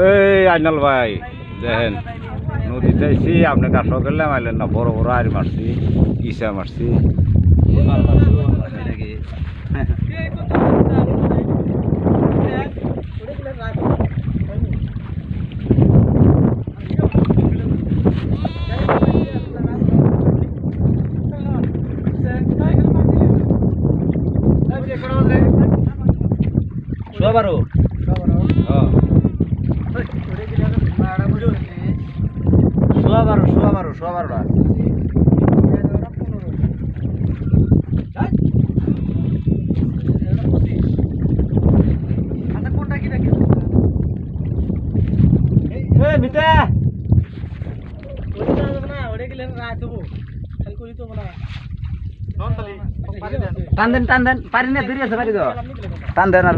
এই আইনাল ভাই দেখেন নদীতে এসি আপনি কাজ করলে মারলেন না, বড় বড় আর মারছি, ইসা মারছি। বারো সোয়া বারোটা টান দেন পারি না দূরে আছে পারি তো টান দেন আর